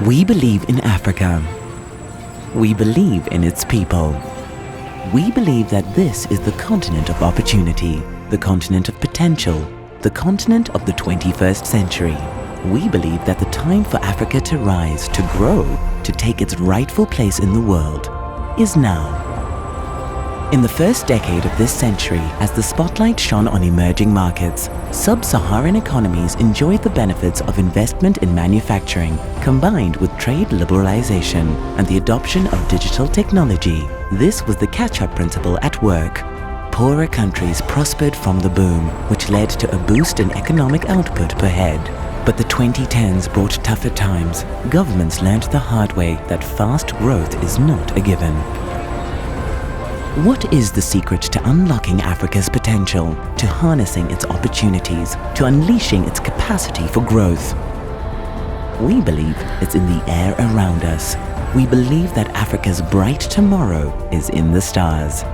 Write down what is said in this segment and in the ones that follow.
We believe in Africa. We believe in its people. We believe that this is the continent of opportunity, the continent of potential, the continent of the 21st century. We believe that the time for Africa to rise, to grow, to take its rightful place in the world is now. In the first decade of this century, as the spotlight shone on emerging markets, sub-Saharan economies enjoyed the benefits of investment in manufacturing, combined with trade liberalization and the adoption of digital technology. This was the catch-up principle at work. Poorer countries prospered from the boom, which led to a boost in economic output per head. But the 2010s brought tougher times. Governments learned the hard way that fast growth is not a given. What is the secret to unlocking Africa's potential, to harnessing its opportunities, to unleashing its capacity for growth? We believe it's in the air around us. We believe that Africa's bright tomorrow is in the stars.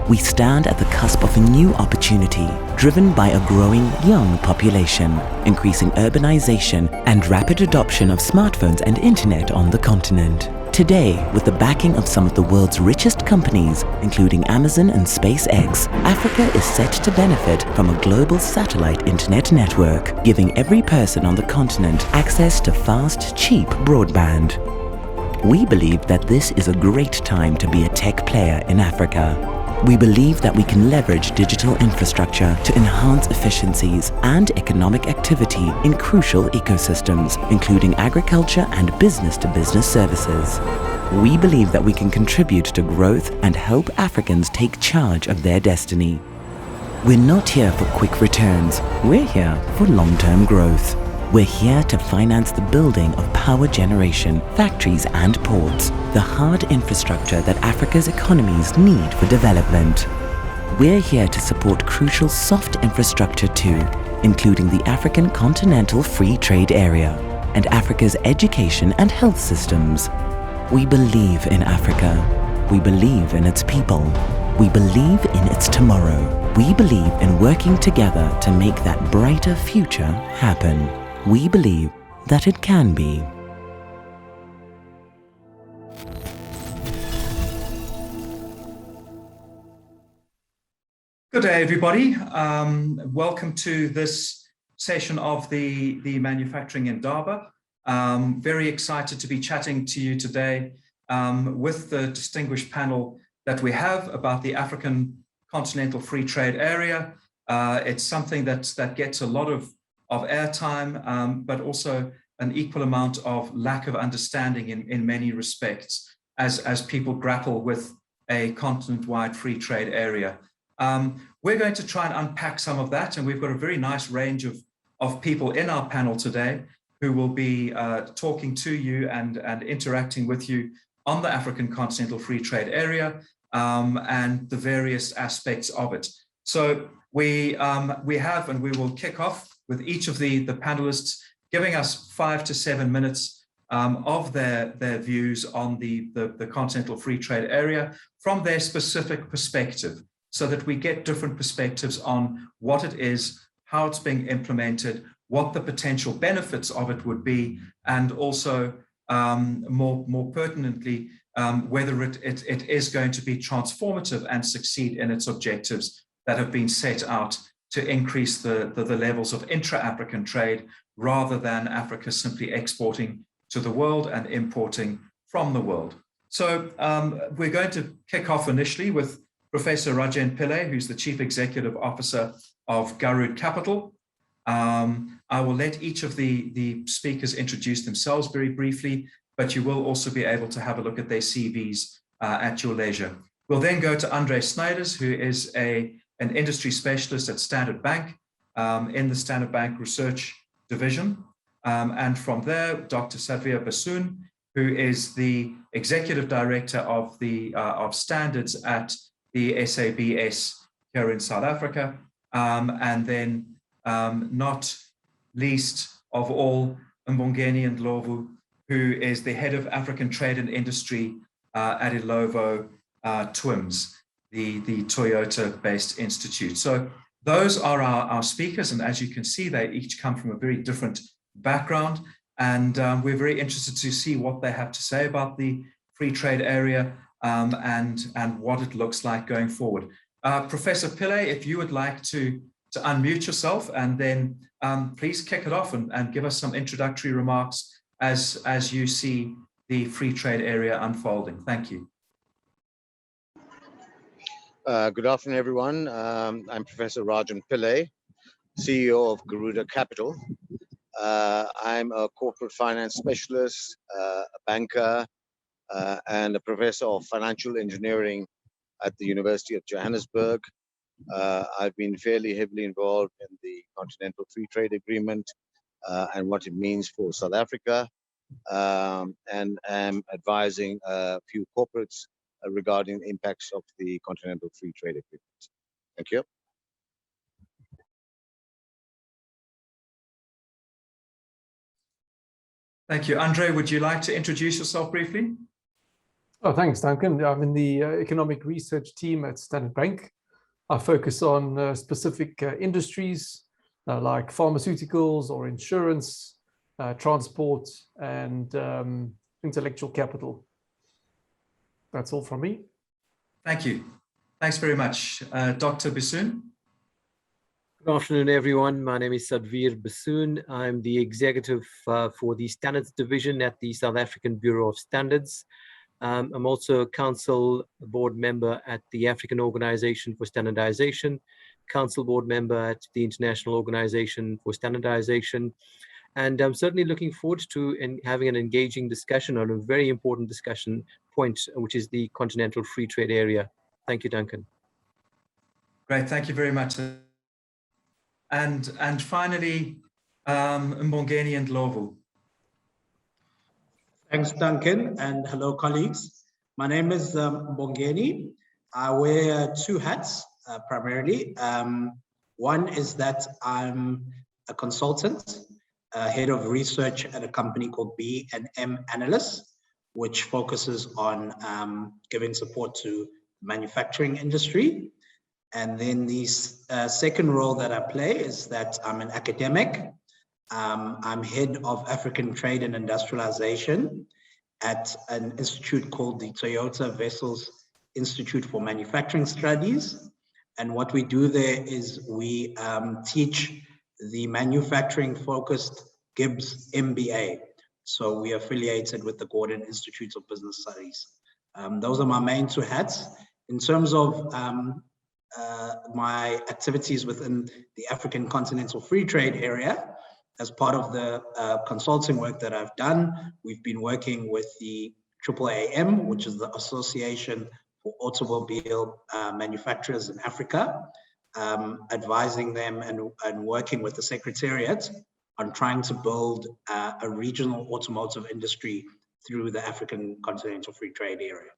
We stand at the cusp of a new opportunity, driven by a growing young population, increasing urbanization, and rapid adoption of smartphones and internet on the continent. Today, with the backing of some of the world's richest companies, including Amazon and SpaceX, Africa is set to benefit from a global satellite internet network, giving every person on the continent access to fast, cheap broadband. We believe that this is a great time to be a tech player in Africa. We believe that we can leverage digital infrastructure to enhance efficiencies and economic activity in crucial ecosystems, including agriculture and business-to-business services. We believe that we can contribute to growth and help Africans take charge of their destiny. We're not here for quick returns. We're here for long-term growth. We're here to finance the building of power generation, factories and ports, the hard infrastructure that Africa's economies need for development. We're here to support crucial soft infrastructure too, including the African Continental Free Trade Area and Africa's education and health systems. We believe in Africa. We believe in its people. We believe in its tomorrow. We believe in working together to make that brighter future happen. We believe that it can be. Good day, everybody. Welcome to this session of the Manufacturing Indaba. Very excited to be chatting to you today with the distinguished panel that we have about the African Continental Free Trade Area. It's something that gets a lot of airtime, but also an equal amount of lack of understanding in many respects as people grapple with a continent-wide free trade area. We're going to try and unpack some of that, and we've got a very nice range of people in our panel today who will be talking to you and interacting with you on the African Continental Free Trade Area and the various aspects of it. So we have, and we will kick off with each of the panelists giving us 5 to 7 minutes of their views on the Continental Free Trade Area from their specific perspective, so that we get different perspectives on what it is, how it's being implemented, what the potential benefits of it would be, and also more pertinently, whether it is going to be transformative and succeed in its objectives that have been set out to increase the levels of intra-African trade, rather than Africa simply exporting to the world and importing from the world. So we're going to kick off initially with Professor Rajen Pillay, who's the Chief Executive Officer of Garud Capital. I will let each of the speakers introduce themselves very briefly, but you will also be able to have a look at their CVs at your leisure. We'll then go to Andre Snijders, who is an industry specialist at Standard Bank in the Standard Bank Research Division. And from there, Dr. Savia Bassoon, who is the Executive Director of Standards at the SABS here in South Africa. And then not least of all, Mbongeni Ndlovu, who is the Head of African Trade and Industry at Ilovo TWIMS, the Toyota-based institute. So those are our speakers, and as you can see, they each come from a very different background. And we're very interested to see what they have to say about the free trade area and what it looks like going forward. Professor Pillay, if you would like to unmute yourself and then please kick it off and give us some introductory remarks as you see the free trade area unfolding. Thank you. Good afternoon, everyone. I'm Professor Rajan Pillay, CEO of Garuda Capital. I'm a corporate finance specialist, a banker, and a professor of financial engineering at the University of Johannesburg. I've been fairly heavily involved in the Continental Free Trade Agreement and what it means for South Africa, and am advising a few corporates regarding the impacts of the Continental Free Trade Agreement. Thank you. Thank you. Andre, would you like to introduce yourself briefly? Oh, thanks, Duncan. I'm in the economic research team at Standard Bank. I focus on specific industries like pharmaceuticals or insurance, transport, and intellectual capital. That's all from me. Thank you. Thanks very much. Dr. Bissoon? Good afternoon, everyone. My name is Sadvir Bassoon. I'm the executive for the Standards Division at the South African Bureau of Standards. I'm also a council board member at the African Organization for Standardization, council board member at the International Organization for Standardization. And I'm certainly looking forward to having an engaging discussion on a very important discussion point, which is the Continental Free Trade Area. Thank you, Duncan. Great, thank you very much. And finally, Mbongeni and Ndlovu. Thanks, Duncan, and hello, colleagues. My name is Mbongeni. I wear two hats primarily. One is that I'm a consultant, head of research at a company called B&M Analysts, which focuses on giving support to the manufacturing industry. And then the second role that I play is that I'm an academic. I'm head of African Trade and Industrialization at an institute called the Toyota Vessels Institute for Manufacturing Studies. And what we do there is we teach the manufacturing-focused Gibbs MBA. So we are affiliated with the Gordon Institute of Business Studies. Those are my main two hats. In terms of my activities within the African Continental Free Trade Area, as part of the consulting work that I've done, we've been working with the AAAM, which is the Association for Automobile Manufacturers in Africa, advising them and working with the Secretariat on trying to build a regional automotive industry through the African Continental Free Trade Area,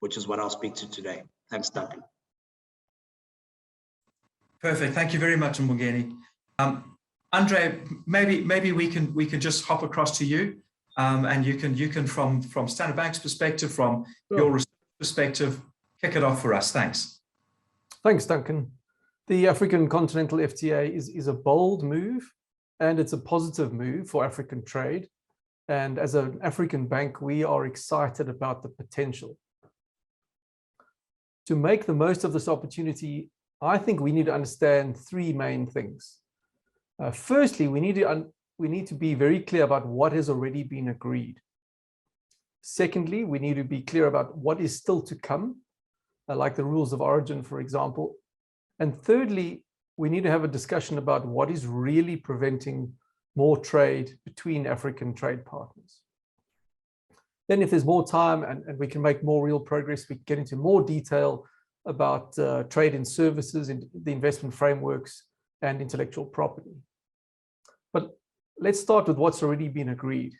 which is what I'll speak to today. Thanks, Duncan. Perfect. Thank you very much, Mbongeni. Andre, maybe we can just hop across to you, and you can from Standard Bank's perspective, from your research perspective, kick it off for us. Thanks. Thanks, Duncan. The African Continental FTA is a bold move, and it's a positive move for African trade. And as an African bank, we are excited about the potential. To make the most of this opportunity, I think we need to understand three main things. Firstly, we need to be very clear about what has already been agreed. Secondly, we need to be clear about what is still to come, like the rules of origin, for example. And thirdly, we need to have a discussion about what is really preventing more trade between African trade partners. Then if there's more time and we can make more real progress, we can get into more detail about trade in services, in the investment frameworks, and intellectual property. But let's start with what's already been agreed.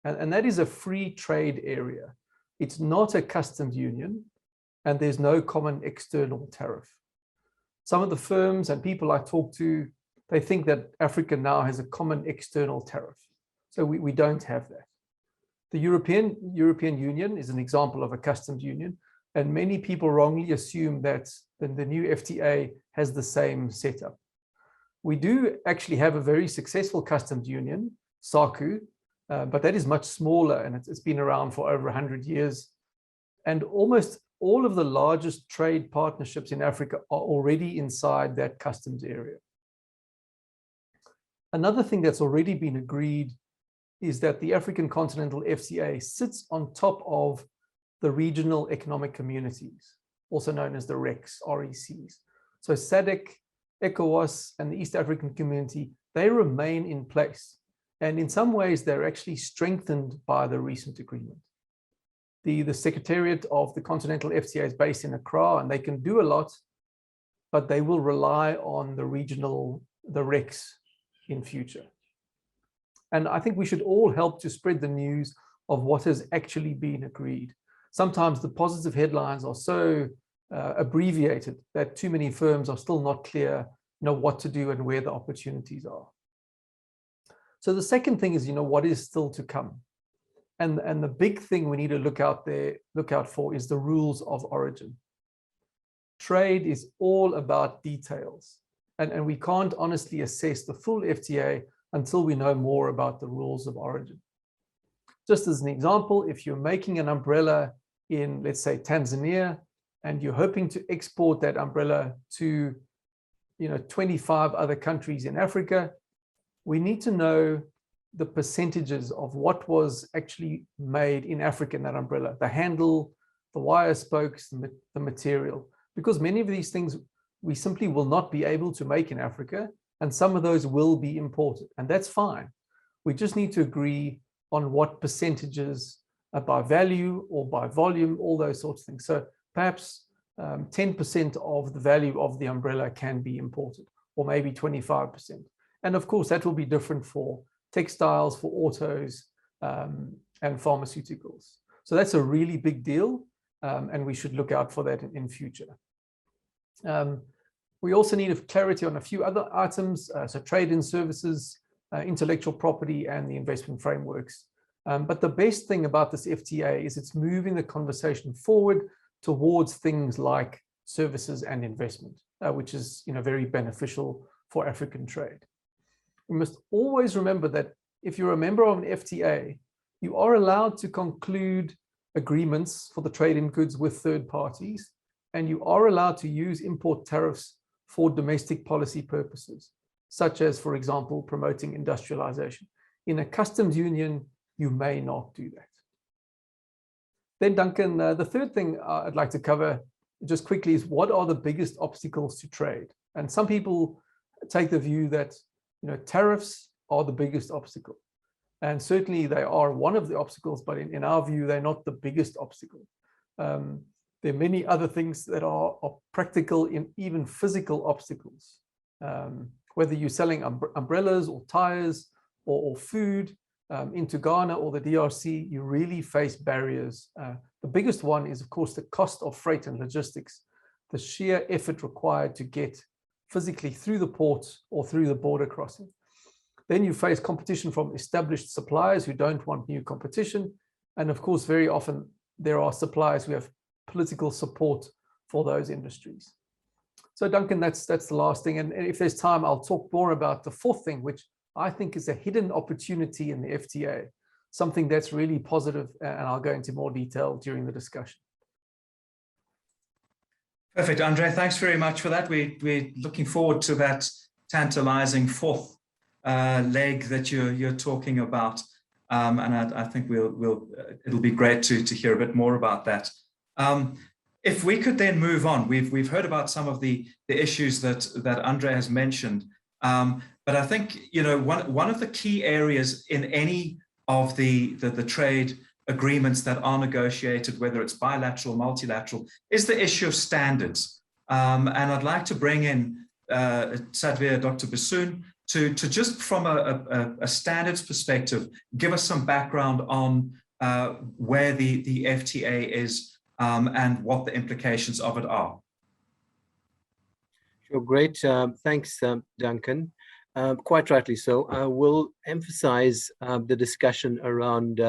And that is a free trade area. It's not a customs union, and there's no common external tariff. Some of the firms and people I talk to, they think that Africa now has a common external tariff. So we don't have that. The European Union is an example of a customs union, and many people wrongly assume that the new FTA has the same setup. We do actually have a very successful customs union, SACU, but that is much smaller, and it's been around for over 100 years. And almost all of the largest trade partnerships in Africa are already inside that customs area. Another thing that's already been agreed is that the African Continental FTA sits on top of the regional economic communities, also known as the RECs. So SADC, ECOWAS, and the East African Community, they remain in place. And in some ways, they're actually strengthened by the recent agreement. The Secretariat of the Continental FTA is based in Accra, and they can do a lot, but they will rely on the RECs in future. And I think we should all help to spread the news of what has actually been agreed. Sometimes the positive headlines are so abbreviated that too many firms are still not clear, what to do and where the opportunities are. So the second thing is, what is still to come? And the big thing we need to look out for is the rules of origin. Trade is all about details, and we can't honestly assess the full FTA until we know more about the rules of origin. Just as an example, if you're making an umbrella in, let's say, Tanzania, and you're hoping to export that umbrella to 25 other countries in Africa, we need to know the percentages of what was actually made in Africa in that umbrella, the handle, the wire spokes, the material, because many of these things we simply will not be able to make in Africa, and some of those will be imported, and that's fine. We just need to agree on what percentages by value or by volume, all those sorts of things. So perhaps 10% of the value of the umbrella can be imported, or maybe 25%. And of course, that will be different for textiles, for autos, and pharmaceuticals. So that's a really big deal, and we should look out for that in future. We also need clarity on a few other items, so trade and services, intellectual property, and the investment frameworks. But the best thing about this FTA is it's moving the conversation forward towards things like services and investment, which is very beneficial for African trade. We must always remember that if you're a member of an FTA, you are allowed to conclude agreements for the trade in goods with third parties, and you are allowed to use import tariffs for domestic policy purposes, such as, for example, promoting industrialization. In a customs union, you may not do that. Then, Duncan, the third thing I'd like to cover just quickly is what are the biggest obstacles to trade? And some people take the view that tariffs are the biggest obstacle. And certainly they are one of the obstacles, but in our view, they're not the biggest obstacle. There are many other things that are practical and even physical obstacles. Whether you're selling umbrellas or tires or food into Ghana or the DRC, you really face barriers. The biggest one is, of course, the cost of freight and logistics, the sheer effort required to get physically through the port or through the border crossing. Then you face competition from established suppliers who don't want new competition. And of course, very often there are suppliers who have political support for those industries. So Duncan, that's the last thing. And if there's time, I'll talk more about the fourth thing, which I think is a hidden opportunity in the FTA, something that's really positive, and I'll go into more detail during the discussion. Perfect, Andre. Thanks very much for that. We're looking forward to that tantalizing fourth leg that you're talking about, and I think it'll be great to hear a bit more about that. If we could then move on, we've heard about some of the issues that Andre has mentioned, but I think one of the key areas in any of the trade agreements that are negotiated, whether it's bilateral, multilateral, is the issue of standards. And I'd like to bring in Sadhvir, Dr. Bassoon, to just from a standards perspective, give us some background on where the FTA is and what the implications of it are. Sure, great. Thanks, Duncan. Quite rightly so. I will emphasize the discussion around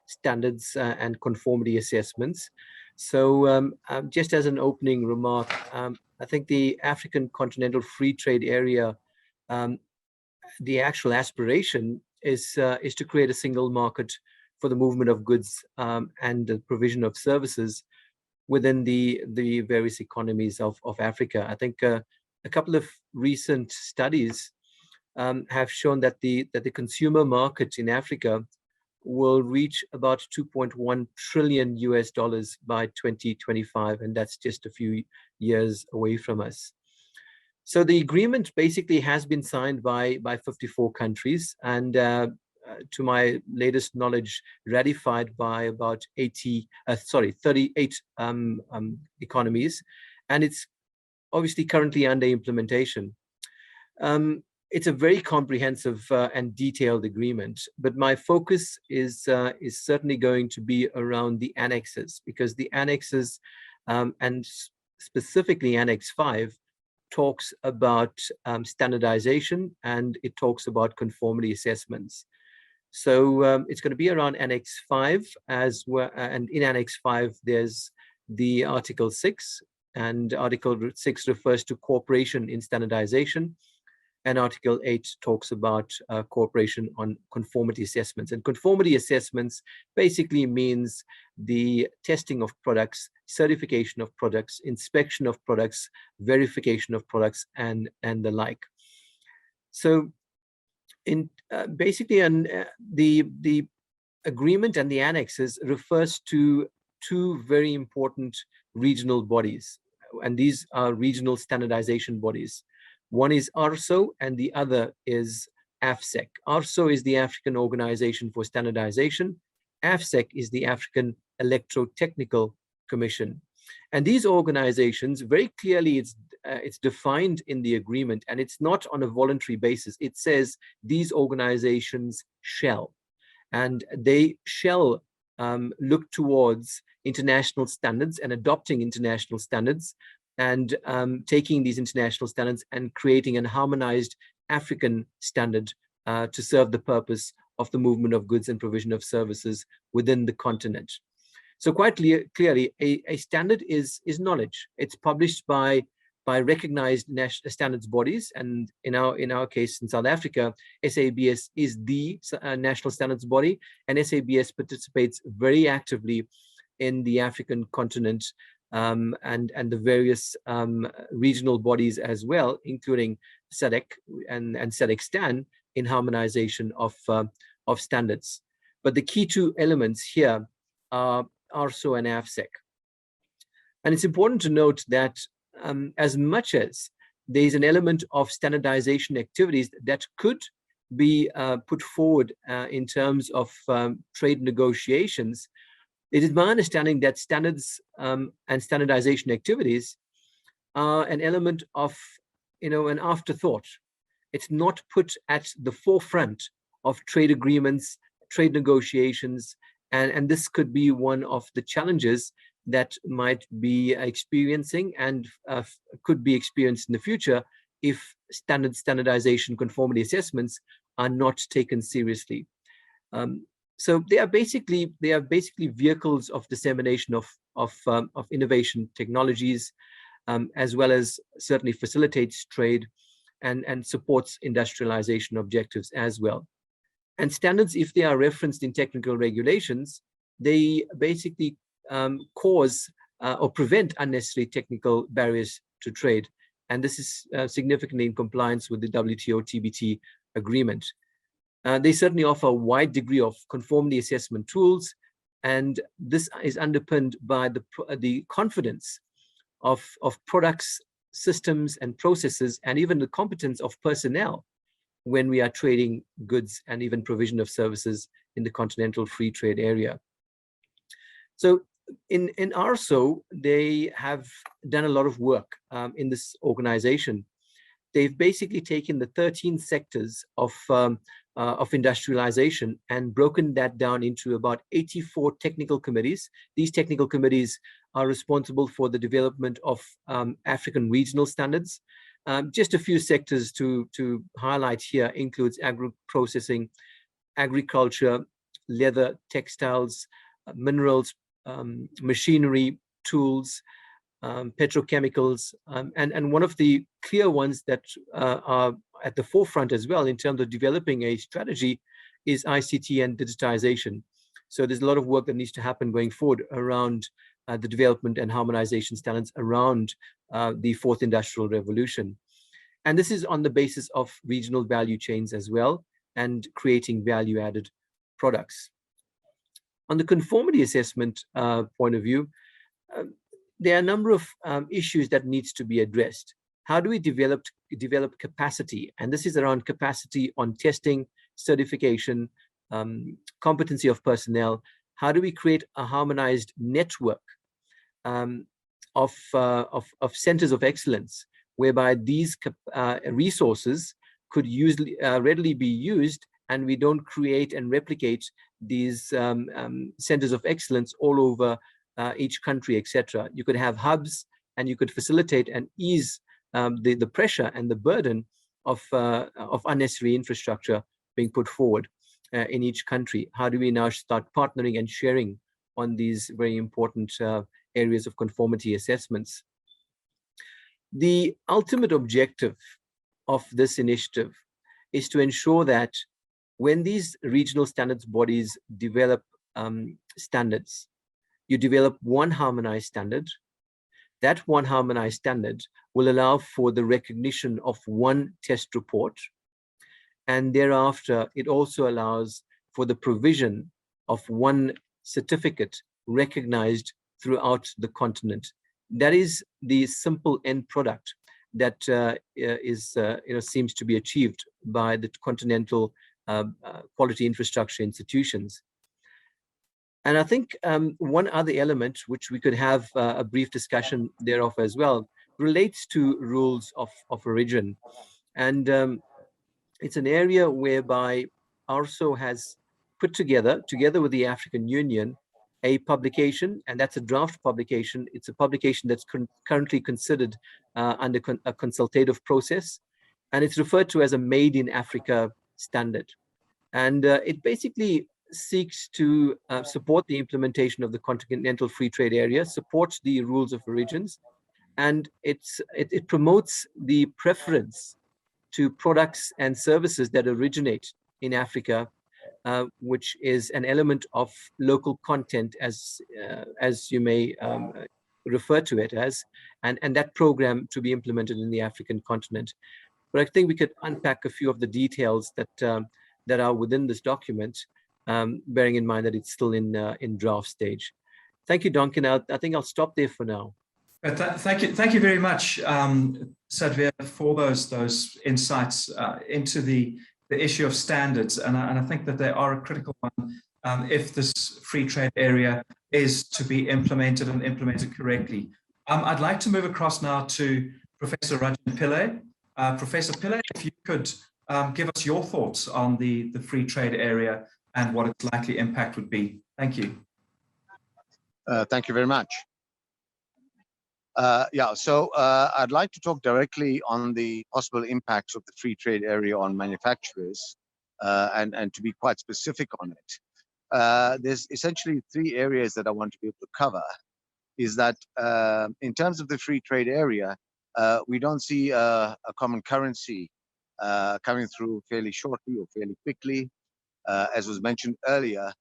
standards and conformity assessments. So just as an opening remark, I think the African Continental Free Trade Area, the actual aspiration is to create a single market for the movement of goods and the provision of services within the various economies of Africa. I think a couple of recent studies have shown that the consumer market in Africa will reach about $2.1 trillion by 2025, and that's just a few years away from us. So the agreement basically has been signed by 54 countries, and to my latest knowledge, ratified by about 38 economies, and it's obviously currently under implementation. It's a very comprehensive and detailed agreement, but my focus is certainly going to be around the annexes, because the annexes, and specifically Annex 5, talks about standardization, and it talks about conformity assessments. So it's going to be around Annex 5 as well, and in Annex 5 there's the Article 6, and Article 6 refers to cooperation in standardization, and Article 8 talks about cooperation on conformity assessments. And conformity assessments basically means the testing of products, certification of products, inspection of products, verification of products, and the like. So in basically the agreement and the annexes refers to two very important regional bodies, and these are regional standardization bodies. One is ARSO and the other is AFSEC. ARSO is the African Organization for Standardization. AFSEC is the African Electrotechnical Commission. And these organizations, very clearly it's defined in the agreement, and it's not on a voluntary basis. It says these organizations shall, and they shall look towards international standards and adopting international standards, and taking these international standards and creating an harmonized African standard to serve the purpose of the movement of goods and provision of services within the continent. So quite clearly, a standard is knowledge. It's published by recognized national standards bodies, and in our case in South Africa, SABS is the national standards body, and SABS participates very actively in the African continent, and the various regional bodies as well, including SADC and SADC-STAN, in harmonization of standards. But the key two elements here are ARSO and AFSEC. And it's important to note that as much as there is an element of standardization activities that could be put forward in terms of trade negotiations, it is my understanding that standards and standardization activities are an element of, an afterthought. It's not put at the forefront of trade agreements, trade negotiations, and this could be one of the challenges that might be experiencing and could be experienced in the future if standardization conformity assessments are not taken seriously. So they are basically vehicles of dissemination of innovation technologies, as well as certainly facilitates trade and supports industrialization objectives as well. And standards, if they are referenced in technical regulations, they basically cause or prevent unnecessary technical barriers to trade. And this is significantly in compliance with the WTO TBT agreement. They certainly offer a wide degree of conformity assessment tools, and this is underpinned by the confidence of products, systems, and processes, and even the competence of personnel when we are trading goods and even provision of services in the continental free trade area. So in ARSO, they have done a lot of work in this organization. They've basically taken the 13 sectors of industrialization and broken that down into about 84 technical committees. These technical committees are responsible for the development of African regional standards. Just a few sectors to highlight here includes agro-processing, agriculture, leather, textiles, minerals, machinery, tools, petrochemicals, and one of the clear ones that are at the forefront as well in terms of developing a strategy is ICT and digitization. So there's a lot of work that needs to happen going forward around the development and harmonization standards around the fourth industrial revolution. And this is on the basis of regional value chains as well, and creating value-added products. On the conformity assessment point of view, there are a number of issues that needs to be addressed. How do we develop capacity? And this is around capacity on testing, certification, competency of personnel. How do we create a harmonized network of centers of excellence, whereby these resources could readily be used, and we don't create and replicate these centers of excellence all over each country, etc. You could have hubs, and you could facilitate and ease the pressure and the burden of unnecessary infrastructure being put forward in each country. How do we now start partnering and sharing on these very important areas of conformity assessments? The ultimate objective of this initiative is to ensure that when these regional standards bodies develop standards, you develop one harmonized standard. That one harmonized standard will allow for the recognition of one test report. And thereafter, it also allows for the provision of one certificate recognized throughout the continent. That is the simple end product that seems to be achieved by the continental quality infrastructure institutions. And I think one other element, which we could have a brief discussion thereof as well, relates to rules of origin. And it's an area whereby ARSO has put together with the African Union, a publication, and that's a draft publication. It's a publication that's currently considered under a consultative process, and it's referred to as a Made in Africa standard. And it basically seeks to support the implementation of the Continental Free Trade Area, supports the rules of origins, and it promotes the preference to products and services that originate in Africa, which is an element of local content, as you may refer to it as, and that program to be implemented in the African continent. But I think we could unpack a few of the details that are within this document, bearing in mind that it's still in draft stage. Thank you, Duncan. I think I'll stop there for now. Thank you very much, Sadhvir, for those insights into the issue of standards, and I think that they are a critical one if this free trade area is to be implemented and implemented correctly. I'd like to move across now to Professor Rajan Pillay. Professor Pillay, if you could give us your thoughts on the free trade area and what its likely impact would be. Thank you. Thank you very much. So I'd like to talk directly on the possible impacts of the free trade area on manufacturers, and to be quite specific on it. There's essentially three areas that I want to be able to cover. Is that in terms of the free trade area, we don't see a common currency coming through fairly shortly or fairly quickly. As was mentioned earlier,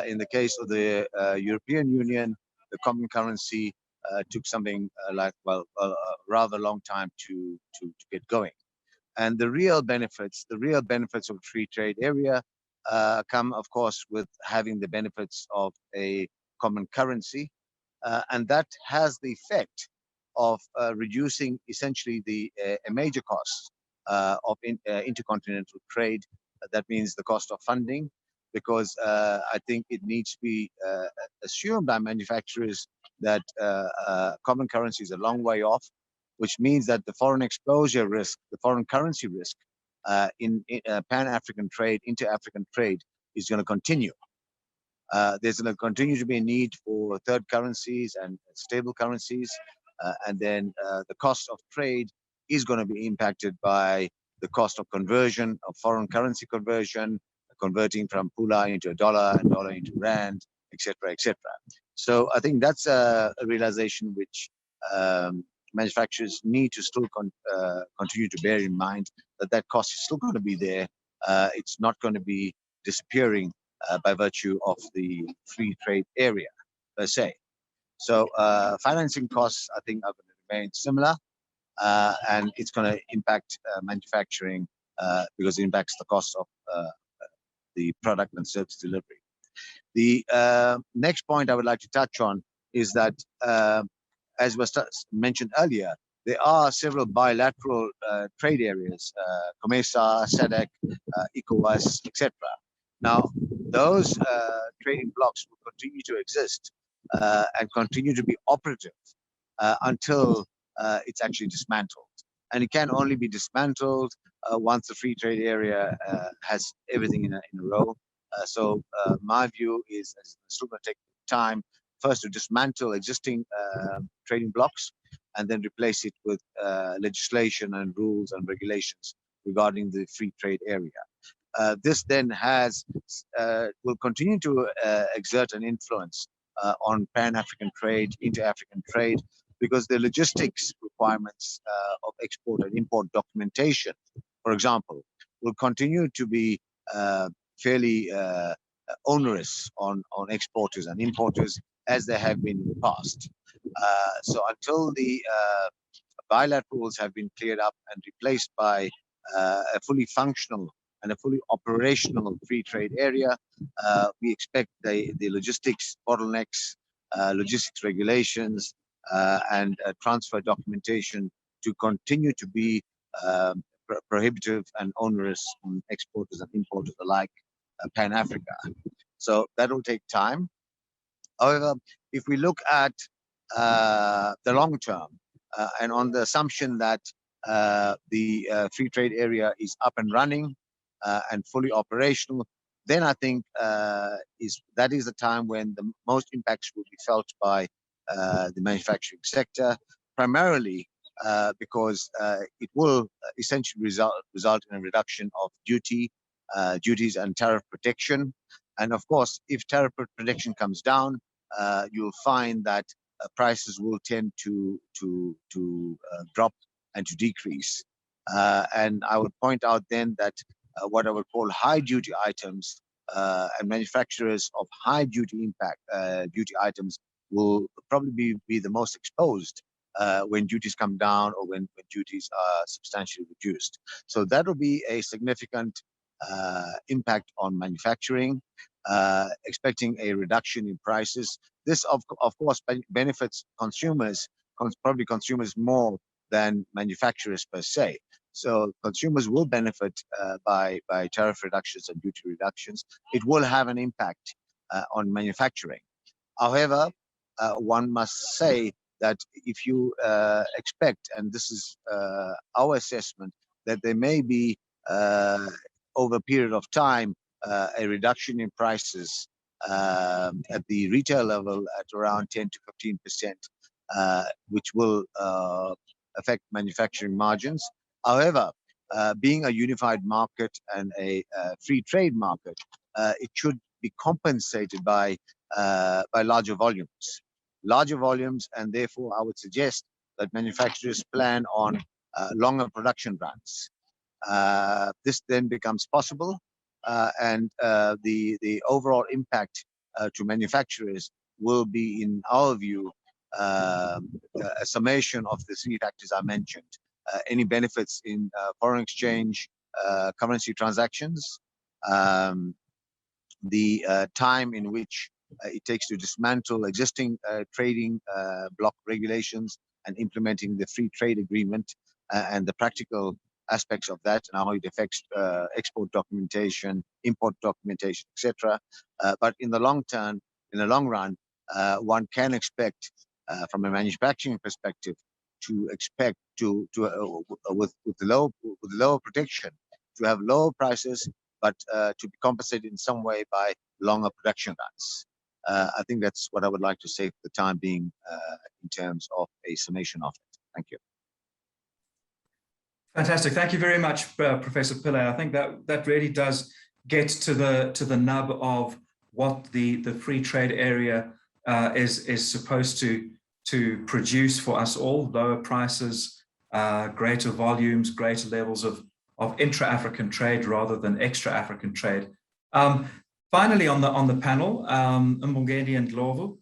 in the case of the European Union, the common currency took something like, well, a rather long time to get going. And the real benefits of a free trade area come, of course, with having the benefits of a common currency. And that has the effect of reducing essentially a major cost of intercontinental trade. That means the cost of funding, because I think it needs to be assumed by manufacturers that common currency is a long way off, which means that the foreign exposure risk, the foreign currency risk in Pan-African trade, inter-African trade is going to continue. There's going to continue to be a need for third currencies and stable currencies, and then the cost of trade is going to be impacted by the cost of conversion, of foreign currency conversion, converting from pula into a dollar and dollar into rand, etc., etc. So I think that's a realization which manufacturers need to still continue to bear in mind, that cost is still going to be there. It's not going to be disappearing by virtue of the free trade area per se. So financing costs, I think, are going to remain similar, and it's going to impact manufacturing because it impacts the cost of the product and service delivery. The next point I would like to touch on is that, as was mentioned earlier, there are several bilateral trade areas, COMESA, SADC, ECOWAS, etc. Now, those trading blocks will continue to exist and continue to be operative until it's actually dismantled. And it can only be dismantled once the free trade area has everything in a row. So my view is it's still going to take time first to dismantle existing trading blocks and then replace it with legislation and rules and regulations regarding the free trade area. This then will continue to exert an influence on Pan-African trade, inter-African trade, because the logistics requirements of export and import documentation, for example, will continue to be fairly onerous on exporters and importers as they have been in the past. So until the bilaterals have been cleared up and replaced by a fully functional and a fully operational free trade area, we expect the logistics bottlenecks, logistics regulations, and transfer documentation to continue to be prohibitive and onerous on exporters and importers alike, Pan-Africa. So that will take time. However, if we look at the long term and on the assumption that the free trade area is up and running and fully operational, then I think that is the time when the most impacts will be felt by the manufacturing sector, primarily because it will essentially result in a reduction of duties and tariff protection. And of course, if tariff protection comes down, you'll find that prices will tend to drop and to decrease. And I would point out then that what I would call high duty items and manufacturers of high duty items will probably be the most exposed when duties come down or when duties are substantially reduced. So that will be a significant impact on manufacturing, expecting a reduction in prices. This, of course, benefits consumers, probably consumers more than manufacturers per se. So consumers will benefit by tariff reductions and duty reductions. It will have an impact on manufacturing. However, one must say that if you expect, and this is our assessment, that there may be over a period of time a reduction in prices at the retail level at around 10 to 15%, which will affect manufacturing margins. However, being a unified market and a free trade market, it should be compensated by larger volumes, and therefore I would suggest that manufacturers plan on longer production runs. This then becomes possible, and the overall impact to manufacturers will be, in our view, a summation of the three factors I mentioned. Any benefits in foreign exchange, currency transactions, the time in which it takes to dismantle existing trading block regulations and implementing the free trade agreement, and the practical aspects of that and how it affects export documentation, import documentation, etc. But in the long run, one can expect, from a manufacturing perspective, to expect with the lower protection, to have lower prices, but to be compensated in some way by longer production runs. I think that's what I would like to say for the time being in terms of a summation of it. Thank you. Fantastic. Thank you very much, Professor Pillay. I think that really does get to the nub of what the free trade area is supposed to produce for us all: lower prices, greater volumes, greater levels of intra-African trade rather than extra-African trade. Finally, on the panel, Mbongeni and Lovo,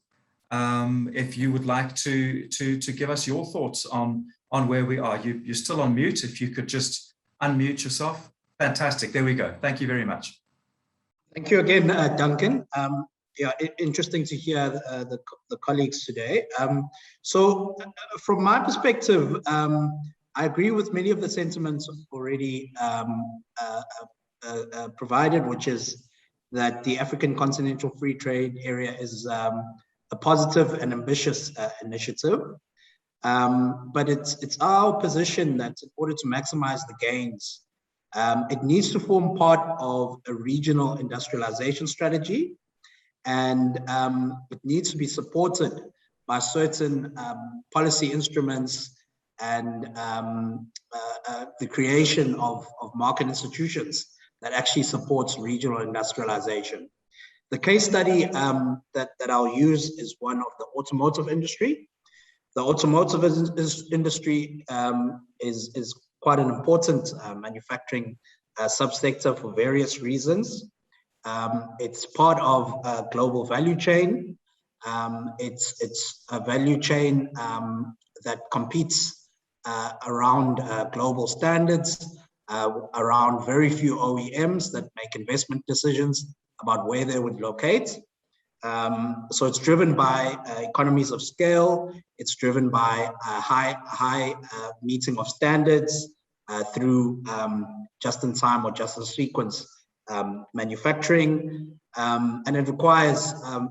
if you would like to give us your thoughts on where we are. You're still on mute. If you could just unmute yourself. Fantastic. There we go. Thank you very much. Thank you again, Duncan. Yeah, interesting to hear the colleagues today. So from my perspective, I agree with many of the sentiments already provided, which is that the African Continental Free Trade Area is a positive and ambitious initiative. But it's our position that in order to maximize the gains, it needs to form part of a regional industrialization strategy, and it needs to be supported by certain policy instruments and the creation of market institutions that actually supports regional industrialization. The case study that I'll use is one of the automotive industry. The automotive industry is quite an important manufacturing subsector for various reasons. It's part of a global value chain. It's a value chain that competes around global standards, around very few OEMs that make investment decisions about where they would locate. So it's driven by economies of scale. It's driven by high meeting of standards through just-in-time or just-in-sequence manufacturing, and it requires a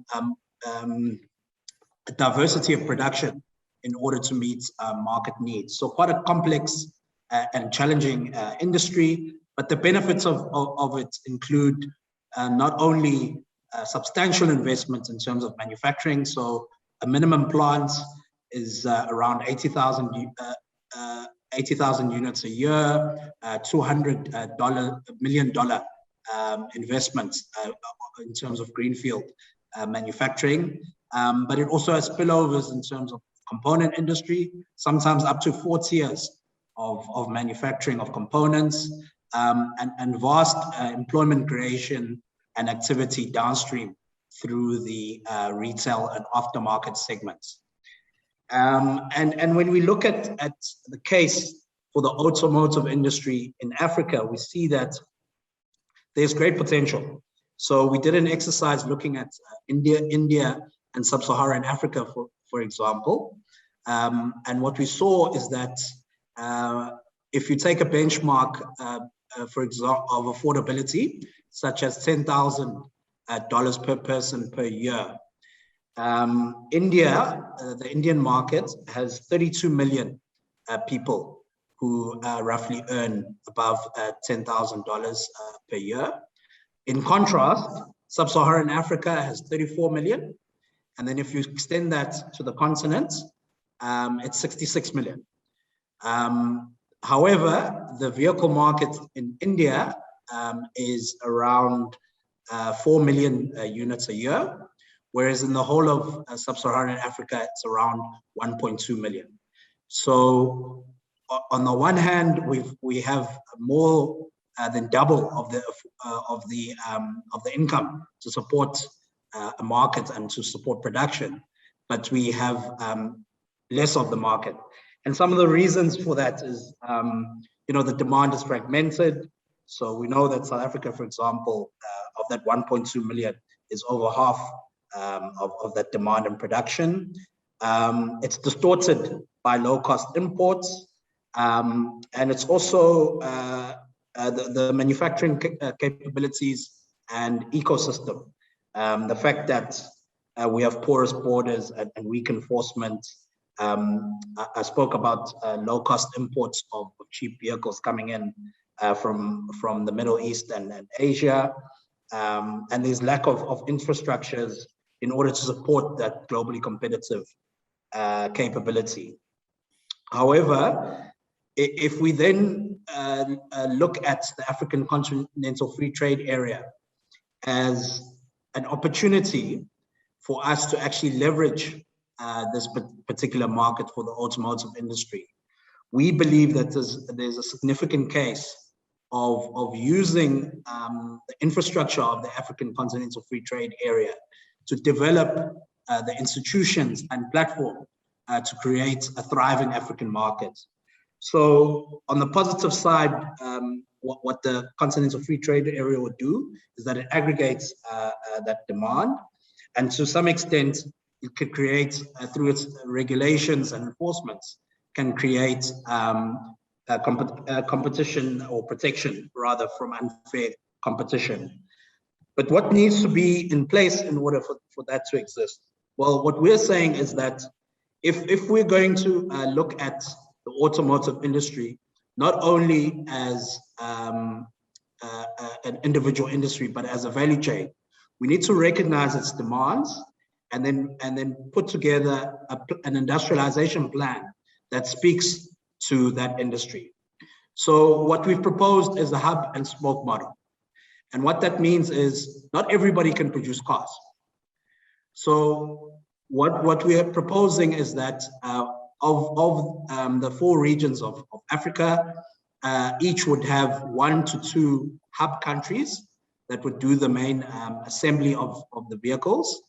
diversity of production in order to meet market needs. So quite a complex and challenging industry, but the benefits of it include not only substantial investments in terms of manufacturing. So a minimum plant is around 80,000 units a year, $200 million investments in terms of greenfield manufacturing. But it also has spillovers in terms of component industry, sometimes up to 4 tiers of manufacturing of components, and vast employment creation and activity downstream through the retail and aftermarket segments. And when we look at the case for the automotive industry in Africa, we see that there's great potential. So we did an exercise looking at India and Sub-Saharan Africa, for example. And what we saw is that if you take a benchmark, for example, of affordability, such as $10,000 per person per year, India, the Indian market, has 32 million people who roughly earn above $10,000 per year. In contrast, Sub-Saharan Africa has 34 million. And then if you extend that to the continent, it's 66 million. However, the vehicle market in India is around 4 million units a year, whereas in the whole of Sub-Saharan Africa, it's around 1.2 million. So on the one hand, we have more than double of the income to support a market and to support production, but we have less of the market. And some of the reasons for that is, the demand is fragmented. So we know that South Africa, for example, of that 1.2 million is over half of that demand and production. It's distorted by low-cost imports. And it's also the manufacturing capabilities and ecosystem. The fact that we have porous borders and weak enforcement. I spoke about low-cost imports of cheap vehicles coming in from the Middle East and Asia. And there's lack of infrastructures in order to support that globally competitive capability. However, if we then look at the African Continental Free Trade Area as an opportunity for us to actually leverage this particular market for the automotive industry, we believe that there's a significant case of using the infrastructure of the African Continental Free Trade Area to develop the institutions and platform to create a thriving African market. So on the positive side, what the Continental Free Trade Area would do is that it aggregates that demand, and to some extent, it could create, through its regulations and enforcements, can create competition or protection, rather, from unfair competition. But what needs to be in place in order for that to exist? Well, what we're saying is that if we're going to look at the automotive industry, not only as an individual industry, but as a value chain, we need to recognize its demands and then put together an industrialization plan that speaks to that industry. So what we've proposed is a hub and spoke model. And what that means is not everybody can produce cars. So what we are proposing is that of the 4 regions of Africa, each would have 1 to 2 hub countries that would do the main assembly of the vehicles.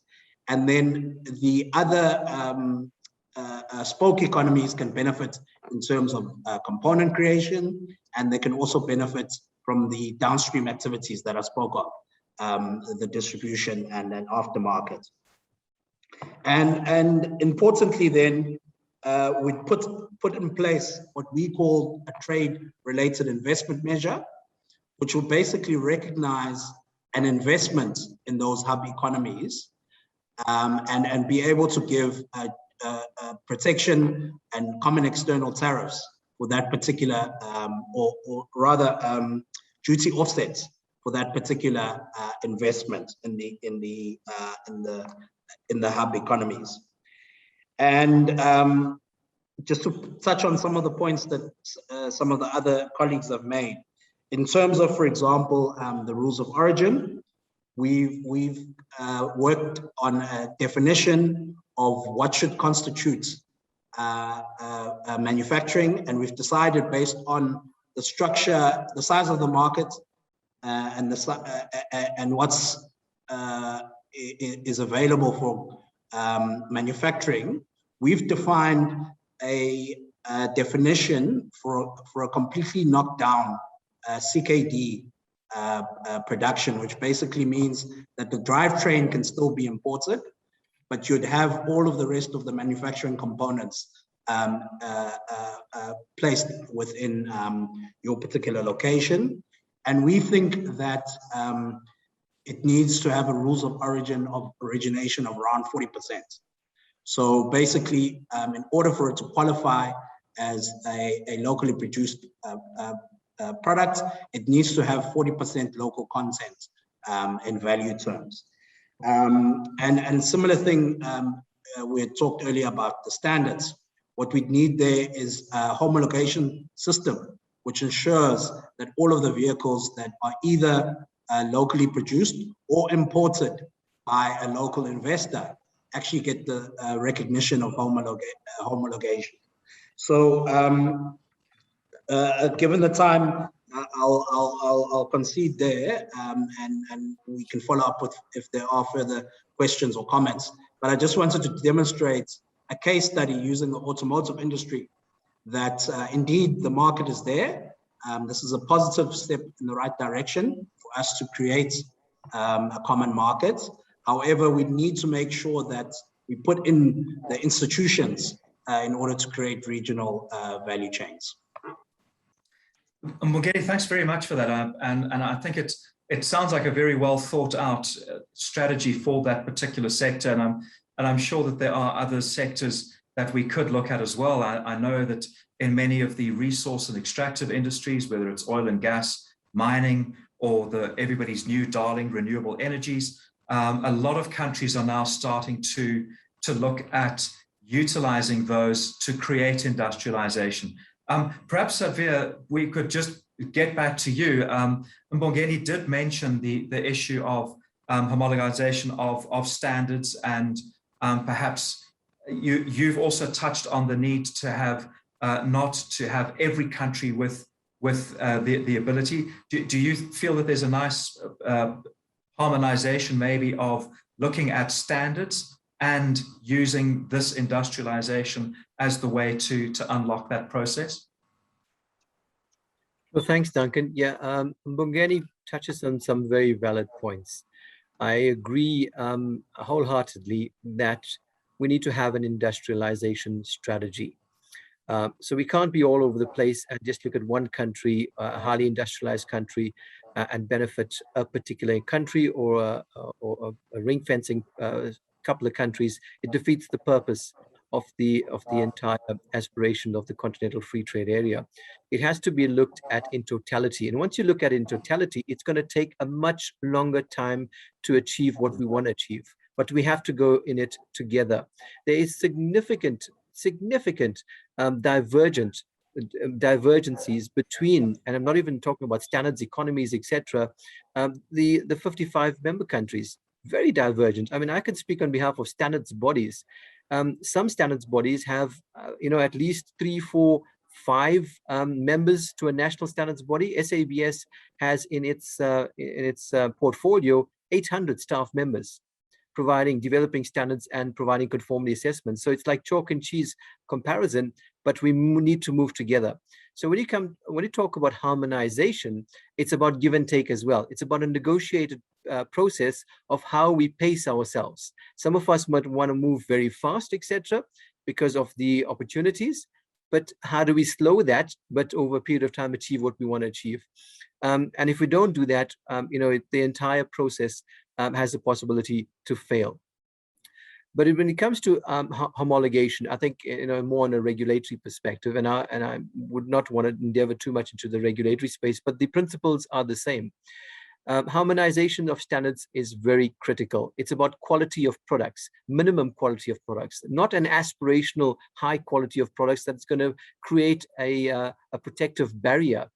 And then the other spoke economies can benefit in terms of component creation, and they can also benefit from the downstream activities that I spoke of, the distribution and then aftermarket. And importantly then, we put in place what we call a trade-related investment measure, which will basically recognize an investment in those hub economies, and be able to give protection and common external tariffs for that particular, or rather duty offsets for that particular investment in the hub economies. And just to touch on some of the points that some of the other colleagues have made, in terms of, for example, the rules of origin, we've worked on a definition of what should constitute manufacturing, and we've decided based on the structure, the size of the market, and what's is available for manufacturing. We've defined a definition for a completely knocked down CKD production, which basically means that the drivetrain can still be imported, but you'd have all of the rest of the manufacturing components placed within your particular location. And we think that it needs to have a rules of origin of origination of around 40%. So basically, in order for it to qualify as a locally produced product, it needs to have 40% local content in value terms. And similar thing, we had talked earlier about the standards. What we need there is a homologation system, which ensures that all of the vehicles that are either locally produced or imported by a local investor actually get the recognition of homologation. So given the time, I'll concede there, and we can follow up with if there are further questions or comments. But I just wanted to demonstrate a case study using the automotive industry that indeed the market is there. This is a positive step in the right direction for us to create a common market. However, we need to make sure that we put in the institutions in order to create regional value chains. Mbongeni, thanks very much for that. And I think it sounds like a very well thought out strategy for that particular sector. And I'm sure that there are other sectors that we could look at as well. I know that in many of the resource and extractive industries, whether it's oil and gas, mining, or everybody's new darling renewable energies, a lot of countries are now starting to look at utilizing those to create industrialization. Perhaps, Savir, we could just get back to you. Mbongeni did mention the issue of homologization of standards, and perhaps you've also touched on the need to have not to have every country with with the ability? Do you feel that there's a nice harmonization maybe of looking at standards and using this industrialization as the way to unlock that process? Well, thanks, Duncan. Yeah, Mbongeni touches on some very valid points. I agree wholeheartedly that we need to have an industrialization strategy. So we can't be all over the place and just look at one country, a highly industrialized country, and benefit a particular country or a ring fencing couple of countries. It defeats the purpose of the entire aspiration of the continental free trade area. It has to be looked at in totality. And once you look at it in totality, it's going to take a much longer time to achieve what we want to achieve. But we have to go in it together. There is significant divergencies between, and I'm not even talking about standards, economies, etc. The 55 member countries, very divergent. I mean, I can speak on behalf of standards bodies. Some standards bodies have, at least 3, 4, 5 members to a national standards body. SABS has in its portfolio 800 staff members, developing standards and providing conformity assessments. So it's like chalk and cheese comparison, but we need to move together. So when you talk about harmonization, it's about give and take as well. It's about a negotiated process of how we pace ourselves. Some of us might want to move very fast, etc., because of the opportunities, but how do we slow that, but over a period of time achieve what we want to achieve? And if we don't do that, the entire process has the possibility to fail. But when it comes to homologation, I think more on a regulatory perspective, and I would not want to endeavor too much into the regulatory space, but the principles are the same. Harmonization of standards is very critical. It's about quality of products, minimum quality of products, not an aspirational high quality of products that's going to create a protective barrier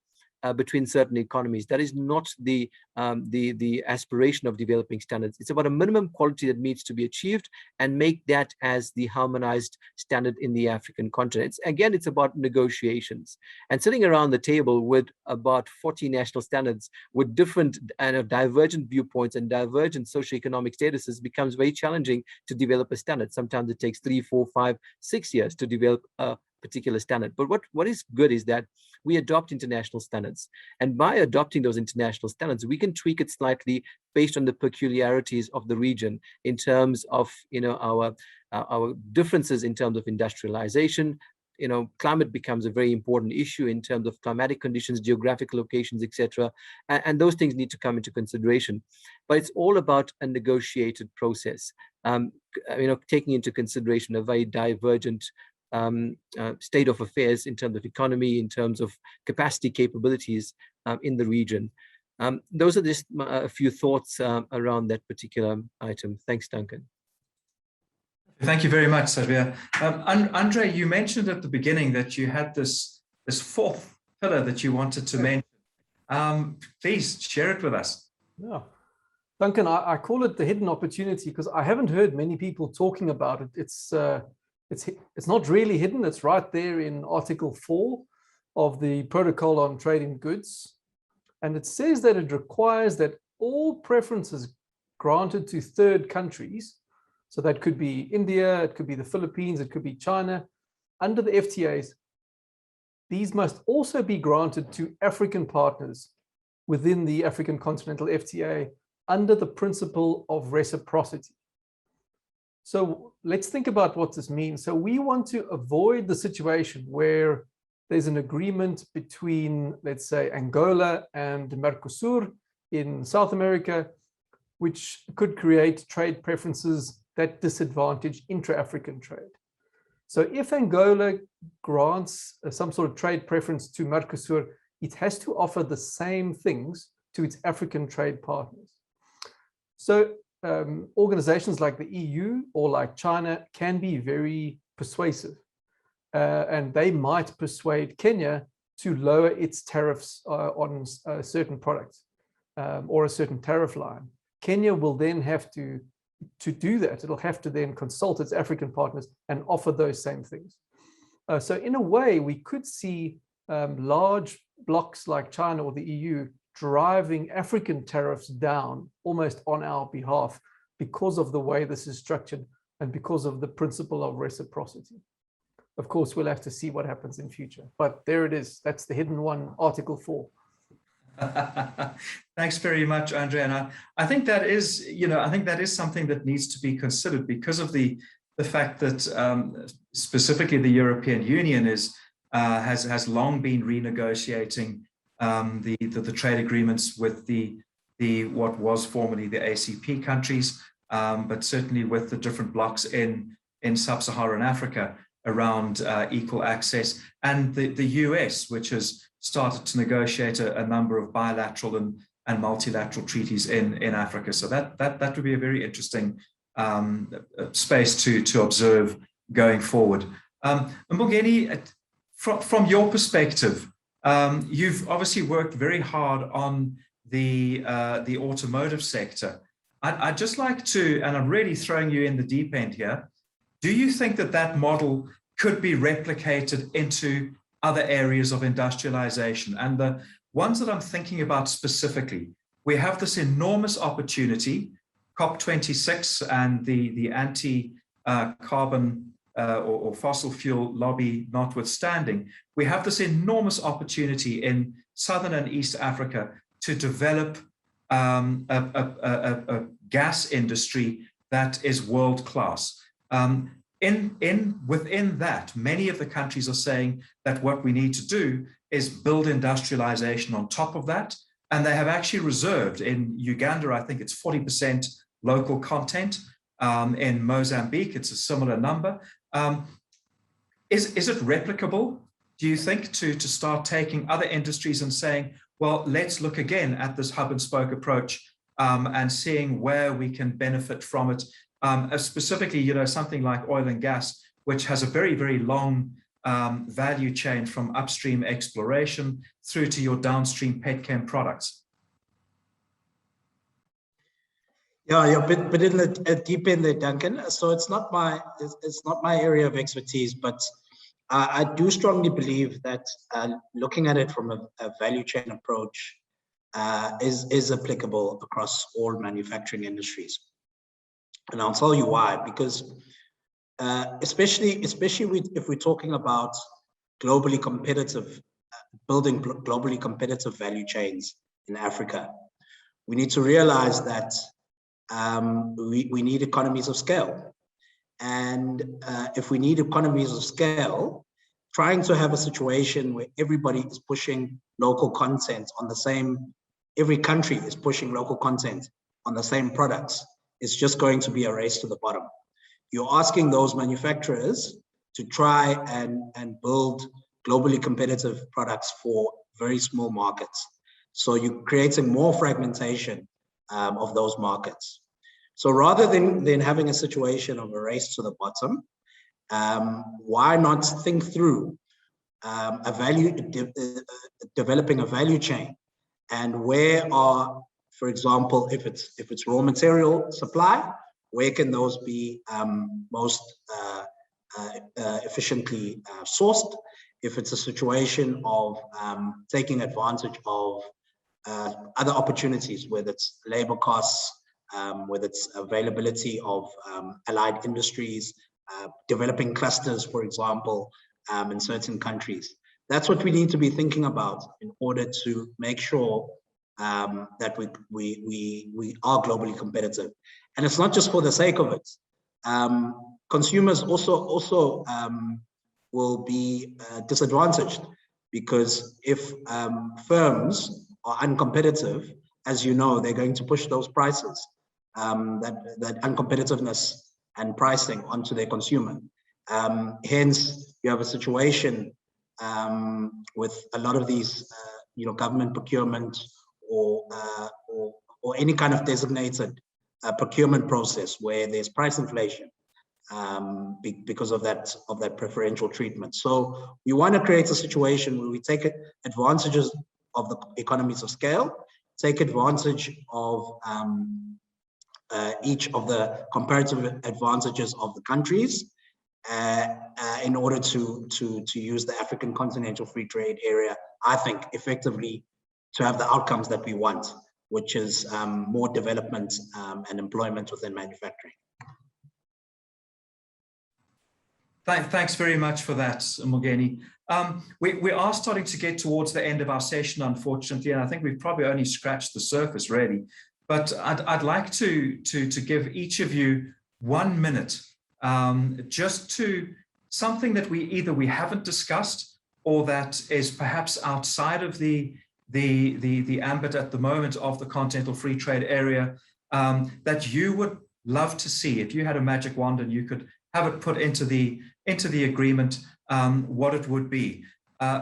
between certain economies. That is not the aspiration of developing standards. It's about a minimum quality that needs to be achieved and make that as the harmonized standard in the African continent. Again, it's about negotiations. And sitting around the table with about 40 national standards with different and divergent viewpoints and divergent socioeconomic statuses becomes very challenging to develop a standard. Sometimes it takes 3, 4, 5, 6 years to develop a particular standard. But what is good is that we adopt international standards. And by adopting those international standards, we can tweak it slightly based on the peculiarities of the region in terms of our differences in terms of industrialization. Climate becomes a very important issue in terms of climatic conditions, geographic locations, etc. And those things need to come into consideration. But it's all about a negotiated process, taking into consideration a very divergent state of affairs in terms of economy, in terms of capacity capabilities in the region. Those are just a few thoughts around that particular item. Thanks, Duncan. Thank you very much, Sadvir. Andre, you mentioned at the beginning that you had this fourth pillar that you wanted to mention. Please share it with us. Yeah. Duncan, I call it the hidden opportunity because I haven't heard many people talking about it. It's not really hidden. It's right there in Article 4 of the Protocol on Trade in Goods. And it says that it requires that all preferences granted to third countries, so that could be India, it could be the Philippines, it could be China, under the FTAs, these must also be granted to African partners within the African Continental FTA under the principle of reciprocity. So let's think about what this means. So we want to avoid the situation where there's an agreement between, let's say, Angola and Mercosur in South America, which could create trade preferences that disadvantage intra-African trade. So if Angola grants some sort of trade preference to Mercosur, it has to offer the same things to its African trade partners. So organizations like the EU or like China can be very persuasive, and they might persuade Kenya to lower its tariffs on certain products or a certain tariff line. Kenya will then have to do that. It'll have to then consult its African partners and offer those same things. So in a way, we could see large blocks like China or the EU driving African tariffs down almost on our behalf because of the way this is structured and because of the principle of reciprocity. Of course, we'll have to see what happens in future, but there it is. That's the hidden one, Article 4. Thanks very much, Andre. And I think that is, I think that is something that needs to be considered because of the fact that specifically the European Union has long been renegotiating the trade agreements with the what was formerly the ACP countries, but certainly with the different blocs in sub-Saharan Africa around equal access, and the US, which has started to negotiate a number of bilateral and multilateral treaties in Africa. So that would be a very interesting space to observe going forward. Mbongeni, from your perspective, you've obviously worked very hard on the automotive sector. I'd just like to, and I'm really throwing you in the deep end here, do you think that model could be replicated into other areas of industrialization? And the ones that I'm thinking about specifically, we have this enormous opportunity, COP26 and the anti-carbon or fossil fuel lobby notwithstanding, we have this enormous opportunity in Southern and East Africa to develop a gas industry that is world-class. Within that, many of the countries are saying that what we need to do is build industrialization on top of that. And they have actually reserved in Uganda, I think it's 40% local content. In Mozambique, it's a similar number. Is it replicable, do you think, to start taking other industries and saying, well, let's look again at this hub and spoke approach and seeing where we can benefit from it? Specifically, something like oil and gas, which has a very, very long value chain from upstream exploration through to your downstream petchem products. Yeah, you're a bit in the deep end there, Duncan. So it's not my area of expertise, but I do strongly believe that looking at it from a value chain approach is applicable across all manufacturing industries. And I'll tell you why, because especially if we're talking about globally competitive, building globally competitive value chains in Africa, we need to realize that we need economies of scale. And if we need economies of scale, trying to have a situation where everybody is pushing local content on the same, every country is pushing local content on the same products, it's just going to be a race to the bottom. You're asking those manufacturers to try and build globally competitive products for very small markets. So you're creating more fragmentation of those markets. So rather than having a situation of a race to the bottom, why not think through developing a value chain, and where are, for example, if it's raw material supply, where can those be most efficiently sourced? If it's a situation of taking advantage of other opportunities, whether it's labor costs, whether it's availability of allied industries, developing clusters, for example, in certain countries. That's what we need to be thinking about in order to make sure that we are globally competitive. And it's not just for the sake of it. Consumers also will be disadvantaged, because if firms are uncompetitive, as you know, they're going to push those prices, that uncompetitiveness and pricing onto their consumer. Hence, you have a situation with a lot of these, government procurement or any kind of designated procurement process where there's price inflation because of that preferential treatment. So we want to create a situation where we take advantages of the economies of scale, take advantage of each of the comparative advantages of the countries, in order to use the African Continental Free Trade Area, I think, effectively to have the outcomes that we want, which is more development and employment within manufacturing. Thanks very much for that, Mbongeni. We are starting to get towards the end of our session, unfortunately, and I think we've probably only scratched the surface, really. But I'd like to give each of you 1 minute just to something that we haven't discussed, or that is perhaps outside of the ambit at the moment of the Continental Free Trade Area, that you would love to see. If you had a magic wand and you could have it put into the agreement, what it would be.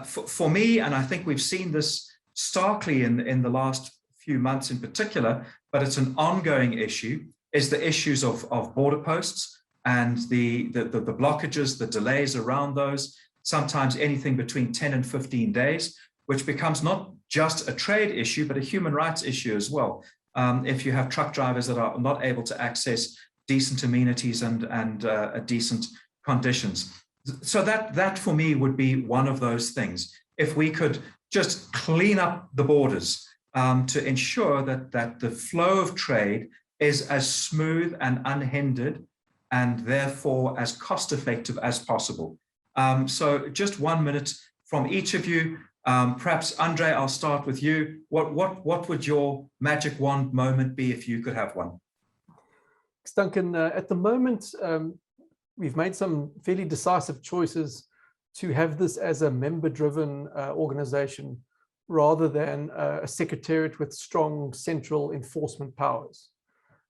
For me, and I think we've seen this starkly in the last few months in particular, but it's an ongoing issue, is the issues of border posts and the blockages, the delays around those, sometimes anything between 10 and 15 days, which becomes not just a trade issue, but a human rights issue as well. If you have truck drivers that are not able to access decent amenities and decent conditions. So that for me would be one of those things. If we could just clean up the borders to ensure that the flow of trade is as smooth and unhindered, and therefore as cost effective as possible. So just 1 minute from each of you. Perhaps Andre, I'll start with you. What would your magic wand moment be if you could have one? Duncan, at the moment, we've made some fairly decisive choices to have this as a member-driven organization rather than a secretariat with strong central enforcement powers.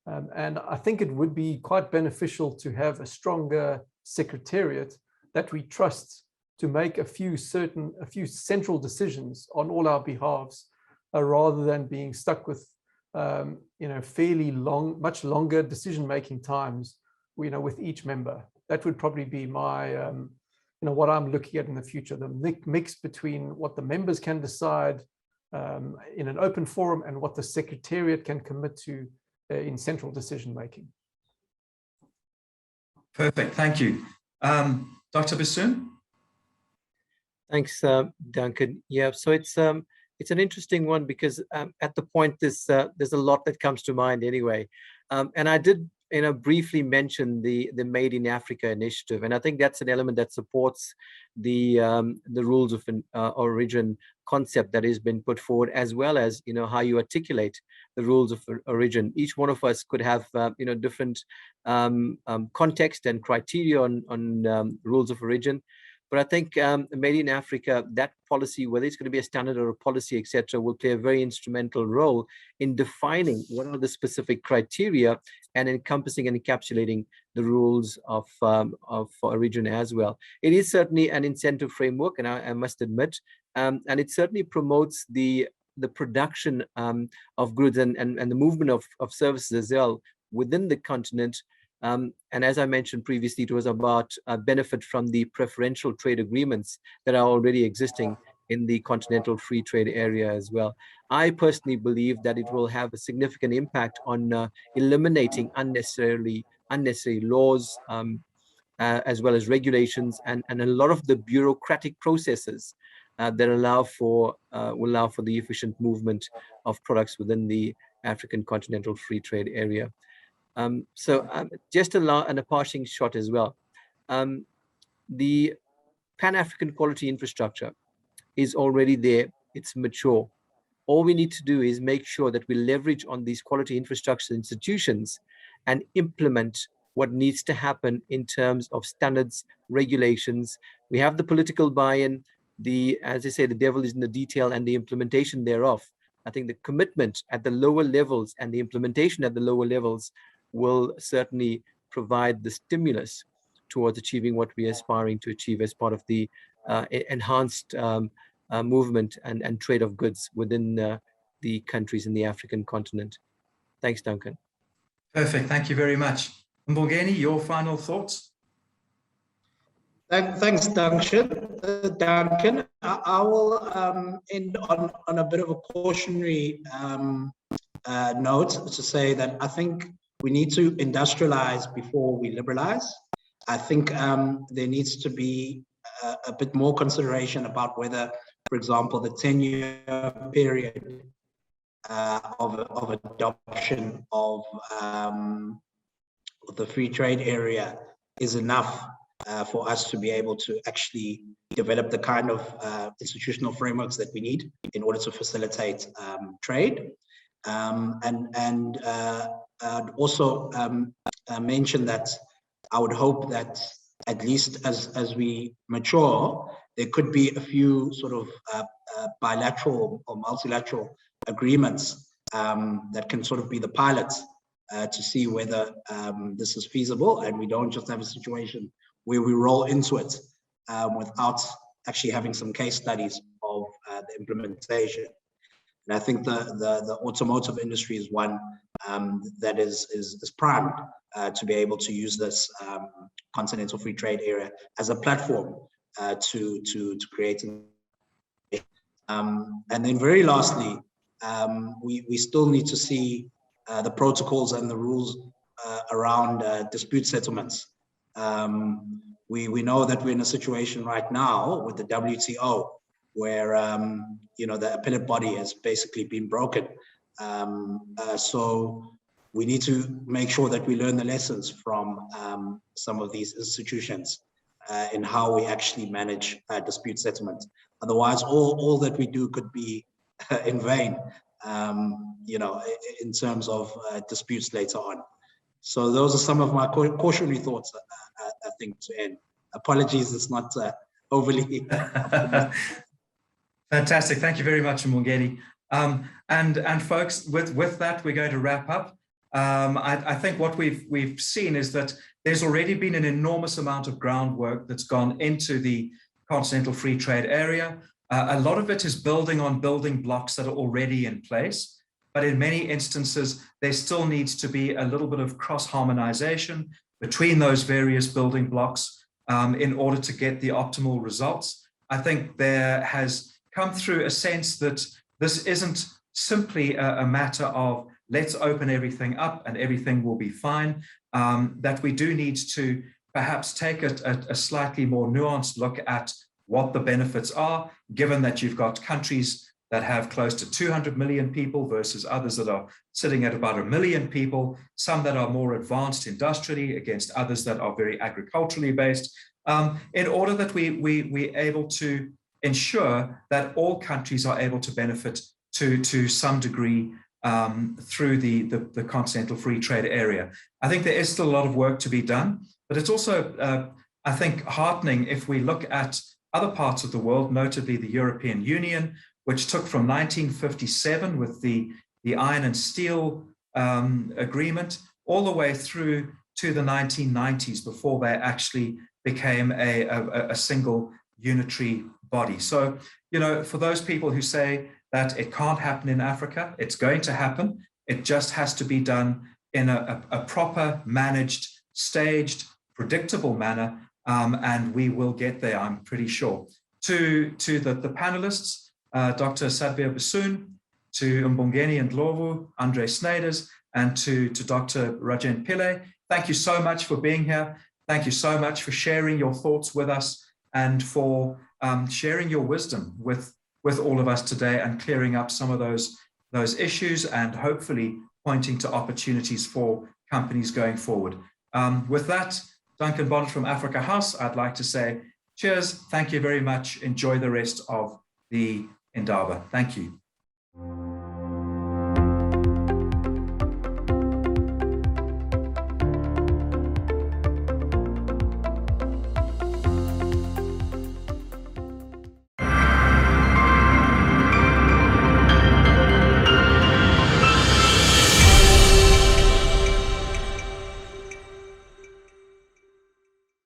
And I think it would be quite beneficial to have a stronger secretariat that we trust to make a few central decisions on all our behalves, rather than being stuck with fairly much longer decision-making times, with each member. That would probably be my, what I'm looking at in the future, the mix between what the members can decide in an open forum and what the secretariat can commit to in central decision-making. Perfect, thank you. Dr. Bassoon? Thanks, Duncan. Yeah, so it's an interesting one because at the point there's a lot that comes to mind anyway, and I did briefly mention the Made in Africa initiative, and I think that's an element that supports the rules of origin concept that has been put forward, as well as how you articulate the rules of origin. Each one of us could have different context and criteria on rules of origin. But I think Made in Africa, that policy, whether it's going to be a standard or a policy, etc., will play a very instrumental role in defining what are the specific criteria and encompassing and encapsulating the rules of origin as well. It is certainly an incentive framework, and I must admit, and it certainly promotes the production of goods and the movement of services as well within the continent. And as I mentioned previously, it was about benefit from the preferential trade agreements that are already existing in the Continental Free Trade Area as well. I personally believe that it will have a significant impact on eliminating unnecessary laws, as well as regulations, and a lot of the bureaucratic processes that will allow for the efficient movement of products within the African Continental Free Trade Area. Just a passing shot as well. The Pan-African quality infrastructure is already there. It's mature. All we need to do is make sure that we leverage on these quality infrastructure institutions and implement what needs to happen in terms of standards, regulations. We have the political buy-in. As I say, the devil is in the detail and the implementation thereof. I think the commitment at the lower levels and the implementation at the lower levels will certainly provide the stimulus towards achieving what we are aspiring to achieve as part of the enhanced movement and trade of goods within the countries in the African continent. Thanks, Duncan. Perfect, thank you very much. Mbongeni, your final thoughts? Thanks, Duncan. I will end on a bit of a cautionary note to say that I think we need to industrialize before we liberalize. I think there needs to be a bit more consideration about whether, for example, the 10-year period of adoption of the free trade area is enough for us to be able to actually develop the kind of institutional frameworks that we need in order to facilitate trade. And I'd also mention that I would hope that at least as we mature, there could be a few sort of bilateral or multilateral agreements that can sort of be the pilots to see whether this is feasible, and we don't just have a situation where we roll into it without actually having some case studies of the implementation. And I think the automotive industry is one that is primed to be able to use this continental free trade area as a platform to create. And then very lastly, we still need to see the protocols and the rules around dispute settlements. We know that we're in a situation right now with the WTO where the appellate body has basically been broken. So we need to make sure that we learn the lessons from some of these institutions in how we actually manage dispute settlement. Otherwise, all that we do could be in vain, in terms of disputes later on. So those are some of my cautionary thoughts, I think, to end. Apologies, it's not overly. Fantastic. Thank you very much, Mbongeni. And folks, with that, we're going to wrap up. I think what we've seen is that there's already been an enormous amount of groundwork that's gone into the Continental Free Trade Area. A lot of it is building on building blocks that are already in place, but in many instances, there still needs to be a little bit of cross-harmonization between those various building blocks in order to get the optimal results. I think there has come through a sense that this isn't simply a matter of let's open everything up and everything will be fine, that we do need to perhaps take a slightly more nuanced look at what the benefits are, given that you've got countries that have close to 200 million people versus others that are sitting at about 1 million people, some that are more advanced industrially against others that are very agriculturally based, in order that we're able to ensure that all countries are able to benefit to some degree through the Continental Free Trade Area. I think there is still a lot of work to be done, but it's also, I think, heartening if we look at other parts of the world, notably the European Union, which took from 1957 with the iron and steel agreement all the way through to the 1990s before they actually became a single unitary body. So, for those people who say that it can't happen in Africa, it's going to happen. It just has to be done in a proper, managed, staged, predictable manner, and we will get there, I'm pretty sure. To the panelists, Dr. Sadvir Bassoon, to Mbongeni and Ndlovu, Andre Snyders, and to Dr. Rajan Pillay, thank you so much for being here. Thank you so much for sharing your thoughts with us and for sharing your wisdom with all of us today and clearing up some of those issues and hopefully pointing to opportunities for companies going forward. With that, Duncan Bonnet from Africa House, I'd like to say cheers, thank you very much, enjoy the rest of the Indaba. Thank you.